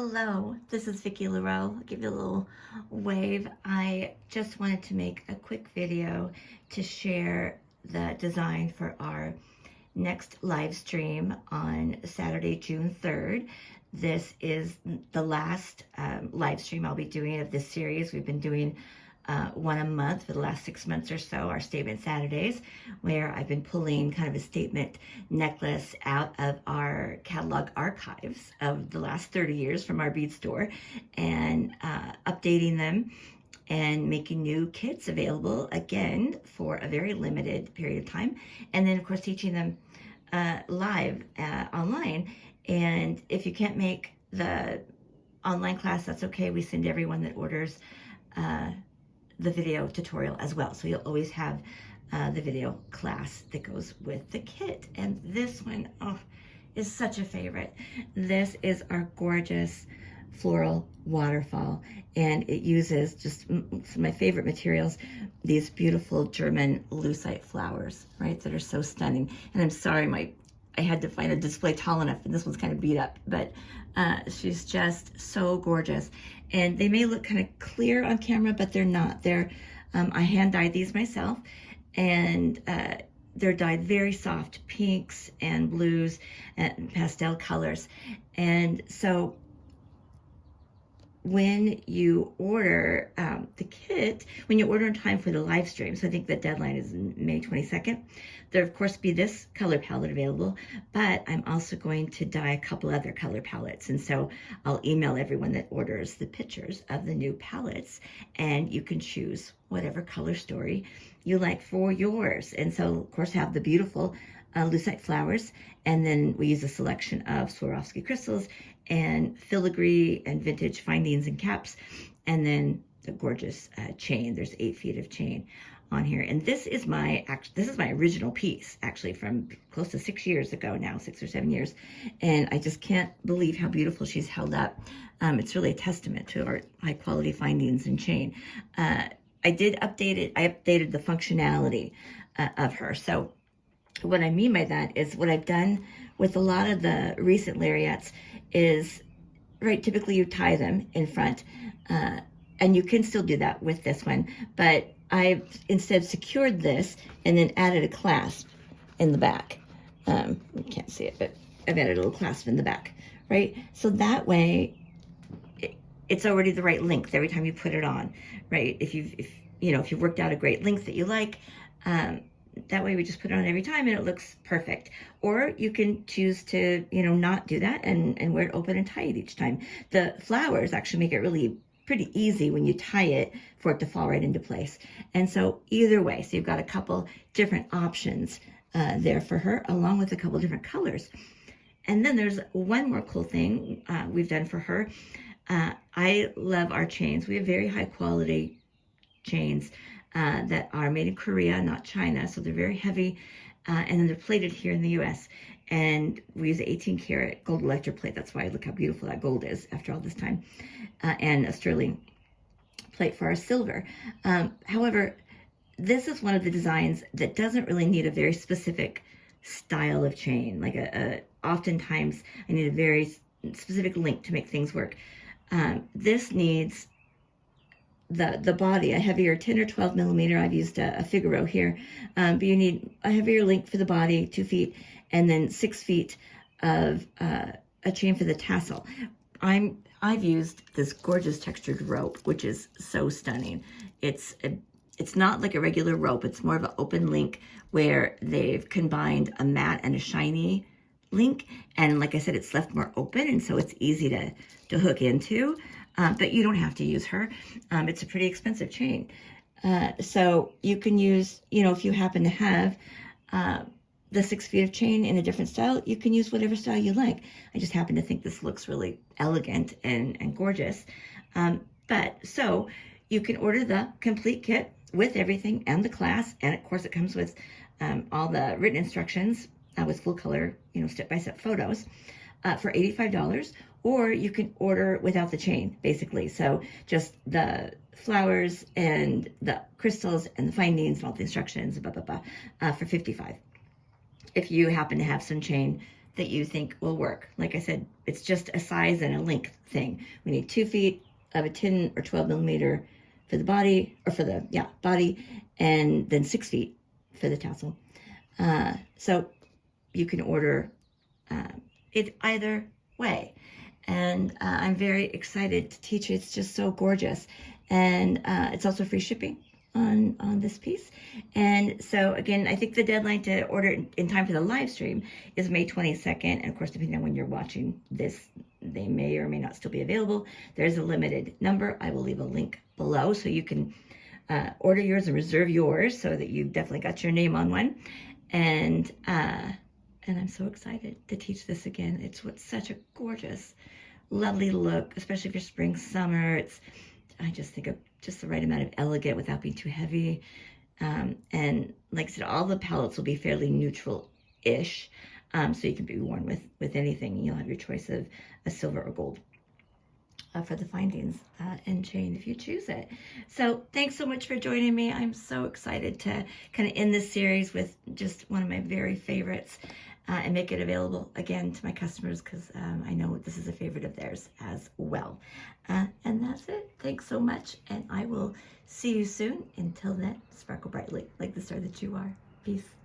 Hello, this is Vicki LaRoe. I'll give you a little wave. I just wanted to make a quick video to share the design for our next live stream on Saturday, June 3rd. This is the last live stream I'll be doing of this series. We've been doing one a month for the last 6 months or so, our Statement Saturdays, where I've been pulling kind of a statement necklace out of our catalog archives of the last 30 years from our bead store and updating them and making new kits available again for a very limited period of time. And then of course teaching them live online. And if you can't make the online class, that's okay. We send everyone that orders the video tutorial as well. So you'll always have the video class that goes with the kit. And this one, oh, is such a favorite. This is our gorgeous floral waterfall, and it uses just some of my favorite materials, these beautiful German lucite flowers, right, that are so stunning. And I'm sorry, I had to find a display tall enough, and this one's kind of beat up, but she's just so gorgeous. And they may look kind of clear on camera, but they're not. I hand dyed these myself, and they're dyed very soft pinks and blues and pastel colors. And so when you order the kit, when you order in time for the live stream, so I think the deadline is May 22nd, there'll of course be this color palette available, but I'm also going to dye a couple other color palettes. And so I'll email everyone that orders the pictures of the new palettes, and you can choose whatever color story you like for yours. And so of course have the beautiful lucite flowers, and then we use a selection of Swarovski crystals and filigree and vintage findings and caps, and then the gorgeous chain. There's 8 feet of chain on here, and this is my original piece, actually, from close to 6 years ago now, 6 or 7 years, and I just can't believe how beautiful she's held up. It's really a testament to our high quality findings and chain. I did update it. I updated the functionality of her. So what I mean by that is what I've done with a lot of the recent lariats is, right, typically you tie them in front, and you can still do that with this one, but I've instead secured this and then added a clasp in the back. You can't see it, but I've added a little clasp in the back, right? So that way it's already the right length every time you put it on, right? If you've worked out a great length that you like, that way we just put it on every time and it looks perfect. Or you can choose to, not do that and wear it open and tie it each time. The flowers actually make it really pretty easy when you tie it for it to fall right into place. And so either way, so you've got a couple different options there for her, along with a couple different colors. And then there's one more cool thing we've done for her. I love our chains. We have very high quality chains that are made in Korea, not China. So they're very heavy, and then they're plated here in the US. And we use 18 karat gold electroplate. That's why look how beautiful that gold is after all this time. And a sterling plate for our silver. However, this is one of the designs that doesn't really need a very specific style of chain. Like oftentimes I need a very specific length to make things work. This needs the body, a heavier 10 or 12 millimeter. I've used a Figaro here, but you need a heavier length for the body, 2 feet, and then 6 feet of a chain for the tassel. I've used this gorgeous textured rope, which is so stunning. It's not like a regular rope. It's more of an open link where they've combined a matte and a shiny link, and like I said, it's left more open, and so it's easy to hook into. But you don't have to use her. It's a pretty expensive chain. So you can use, if you happen to have the 6 feet of chain in a different style, you can use whatever style you like. I just happen to think this looks really elegant and gorgeous. But so you can order the complete kit with everything and the class. And of course it comes with all the written instructions with full color, step-by-step photos for $85. Or you can order without the chain, basically. So just the flowers and the crystals and the findings and all the instructions, for $55. If you happen to have some chain that you think will work. Like I said, it's just a size and a length thing. We need 2 feet of a 10 or 12 millimeter for the body, or for the body, and then 6 feet for the tassel. So you can order it either way. And I'm very excited to teach you. It's just so gorgeous. And it's also free shipping on this piece. And so again, I think the deadline to order in time for the live stream is May 22nd. And of course, depending on when you're watching this, they may or may not still be available. There's a limited number. I will leave a link below so you can order yours and reserve yours, so that you've definitely got your name on one. And I'm so excited to teach this again. It's such a gorgeous, lovely look, especially for spring, summer. I just think of just the right amount of elegant without being too heavy. And like I said, all the palettes will be fairly neutral-ish, so you can be worn with anything. You'll have your choice of a silver or gold for the findings and chain if you choose it. So thanks so much for joining me. I'm so excited to kind of end this series with just one of my very favorites and make it available again to my customers, because I know this is a favorite of theirs as well. And that's it. Thanks so much, and I will see you soon. Until then, sparkle brightly like the star that you are. Peace.